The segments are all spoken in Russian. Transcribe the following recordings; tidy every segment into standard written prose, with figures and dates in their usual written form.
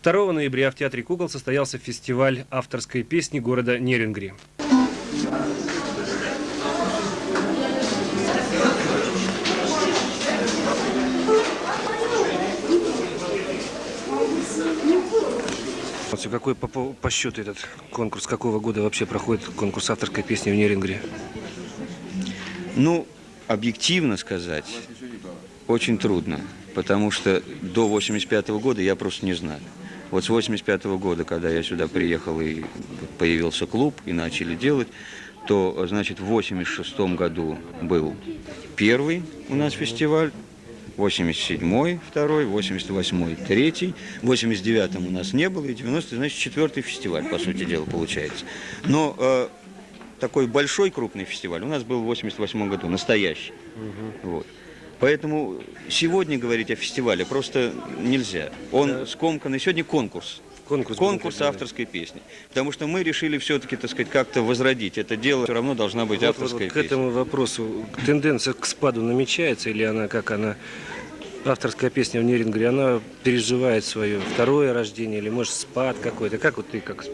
2 ноября в Театре кукол состоялся фестиваль авторской песни города Нерюнгри. Какой по счету этот конкурс? С какого года вообще проходит конкурс авторской песни в Нерюнгри? Ну, объективно сказать, очень трудно, потому что до 85 года я просто не знаю. Вот с 85 года, когда я сюда приехал и появился клуб, и начали делать, то, значит, в 86 году был первый у нас фестиваль, 87-й второй, 88-й третий, в 89-м у нас не было, и 90-й, значит, четвертый фестиваль, по сути дела, получается. Но такой большой крупный фестиваль у нас был в 88-м году, настоящий. Вот. Поэтому сегодня говорить о фестивале просто нельзя. Он скомканный. Сегодня конкурс. Конкурс авторской песни. Потому что мы решили все-таки, так сказать, как-то возродить это дело. Все равно должна быть авторская песня. К этому вопросу тенденция к спаду намечается, или она, авторская песня в Нерюнгри, она переживает свое второе рождение, или может спад какой-то? Как вот ты, как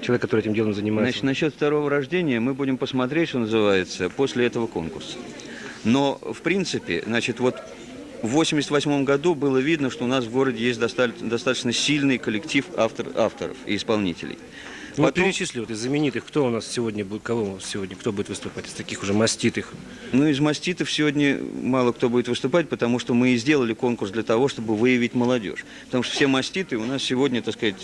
человек, который этим делом занимается? Значит, насчет второго рождения мы будем посмотреть, что называется, после этого конкурса. Но, в принципе, значит, вот в 88 году было видно, что у нас в городе есть достаточно сильный коллектив авторов и исполнителей. Ну, перечисли вот из знаменитых, кто у нас сегодня будет, кто будет выступать, из таких уже маститых? Ну, из маститов сегодня мало кто будет выступать, потому что мы и сделали конкурс для того, чтобы выявить молодежь. Потому что все маститы у нас сегодня, так сказать,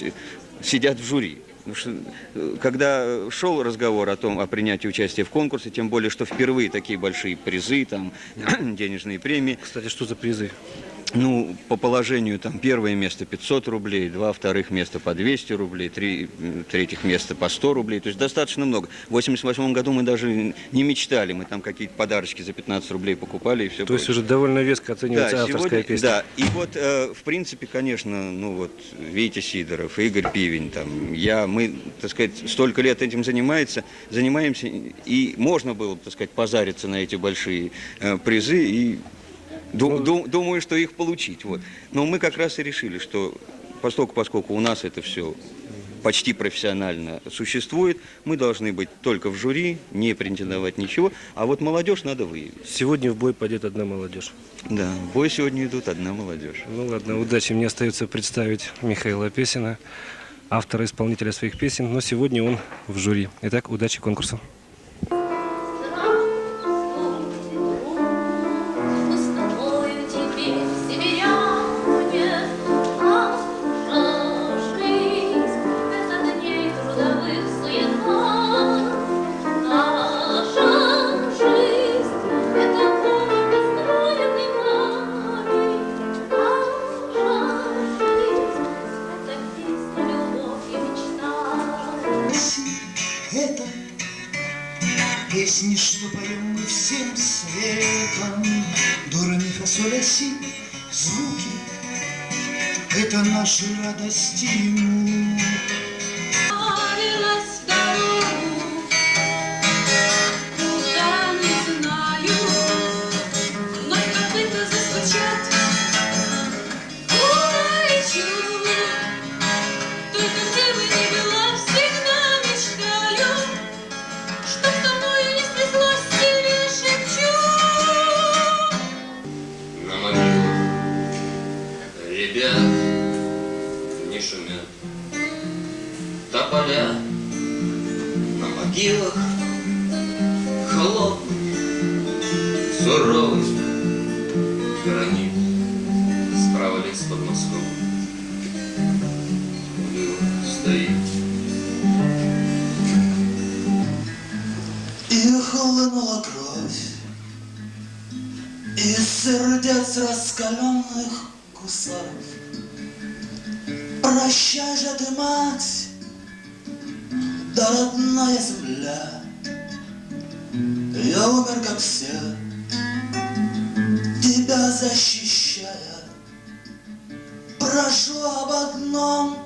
сидят в жюри. Потому что, когда шел разговор о принятии участия в конкурсе, тем более, что впервые такие большие призы, там, денежные премии. Кстати, что за призы? Ну, по положению, там, первое место 500 рублей, два вторых места по 200 рублей, три третьих места по 100 рублей. То есть достаточно много. В 88 году мы даже не мечтали. Мы там какие-то подарочки за 15 рублей покупали и все. То есть уже довольно веско оценивается авторская песня. Да, и вот, в принципе, конечно, ну вот, Витя Сидоров, Игорь Пивень, там, мы, так сказать, столько лет этим занимаемся, и можно было, так сказать, позариться на эти большие призы и... Думаю, что их получить. Вот. Но мы как раз и решили, что поскольку у нас это все почти профессионально существует, мы должны быть только в жюри, не претендовать ничего, а вот молодежь надо выявить. Сегодня в бой пойдет одна молодежь. Да, в бой сегодня идут одна молодежь. Ну ладно, удачи. Мне остается представить Михаила Песина, автора-исполнителя своих песен, но сегодня он в жюри. Итак, удачи конкурсу. Это песни, что поем мы всем светом, до, ре, ми, фа, соль, ля, си, звуки, это наши радости. Ребят не шумят тополя, на могилах холодный, суровый гранит. Справа лес под мостом уныло стоит. И хлынула кровь из сердец раскаленных гусаров. Прощай же ты, мать, да родная земля, я умер, как все, тебя защищая. Прошу об одном,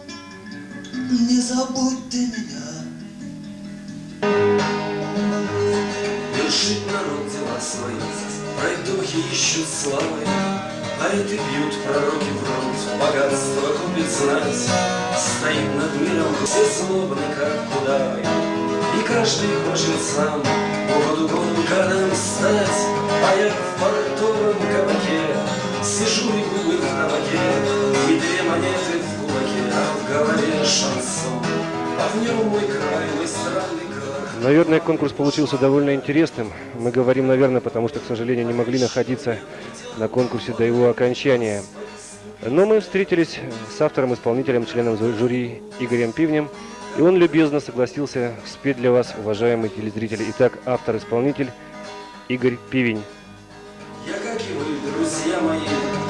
не забудь ты меня. Вершит народ дела свои, пройдохи ищут славы, Поэты пьют, пророки врут, богатство купит знать. Стоит над миром все злобны, как куда. И каждый хочет сам угоду годом стать. А я в портовом кабаке сижу и губы в табаке, и 2 монеты в кулаке, а в голове шансон, а в нем мой край, мой странный край. Наверное, конкурс получился довольно интересным. Мы говорим, наверное, потому что, к сожалению, не могли находиться на конкурсе до его окончания. Но мы встретились с автором-исполнителем, членом жюри Игорем Пивнем, и он любезно согласился спеть для вас, уважаемые телезрители. Итак, автор-исполнитель Игорь Пивень. Я, как и вы, друзья мои,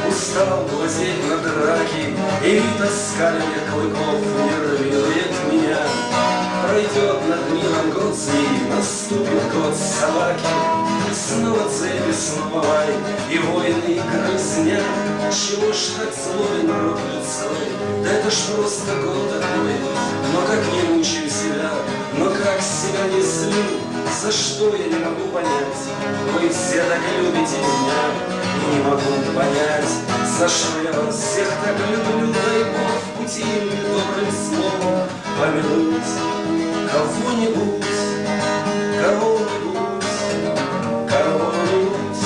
устал глазеть на драки, и тоска мне клыков нервирует меня. Пройдет над миром год змеи, наступит год собаки. Снова цепи, снова лай, и войны, и грызня. Чего ж так злобен род людской? Да это ж просто год такой. Но как не мучаю себя, но как себя не злю, за что я не могу понять? Вы все так любите меня, и не могу понять, за что я вас всех так люблю. Дай Бог в пути мне добрым словом помянуть кого-нибудь, кого-нибудь, кого-нибудь.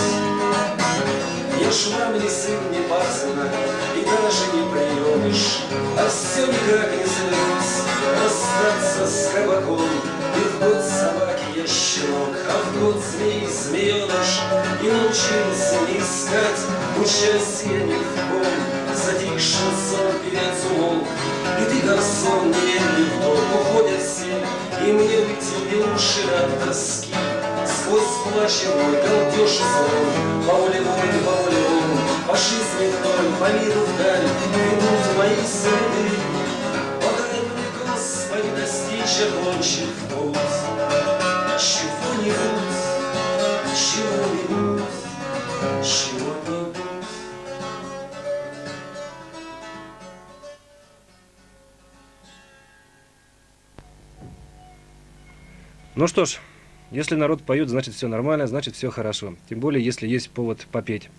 Я ж вам не сын, не пасына, и даже не приемыш, а все никак не соберусь расстаться с кабаком. И в год собаки я щенок, а в год змей змееныш, и научился не искать участия ни в ком. Затихший сон певец умолк, и ты, гарсон, немедленно в дом. Уходят все, и мне уйти не уши от тоски. Сквозь плач мой галдеж и звон, по волевому, по жизни вдоль, по миру вдаль ведут мои следы. Подай мне, Господи, достичь окончив путь чего-нибудь, чего-нибудь, чего-нибудь. Ну что ж, если народ поет, значит все нормально, значит все хорошо. Тем более, если есть повод попеть.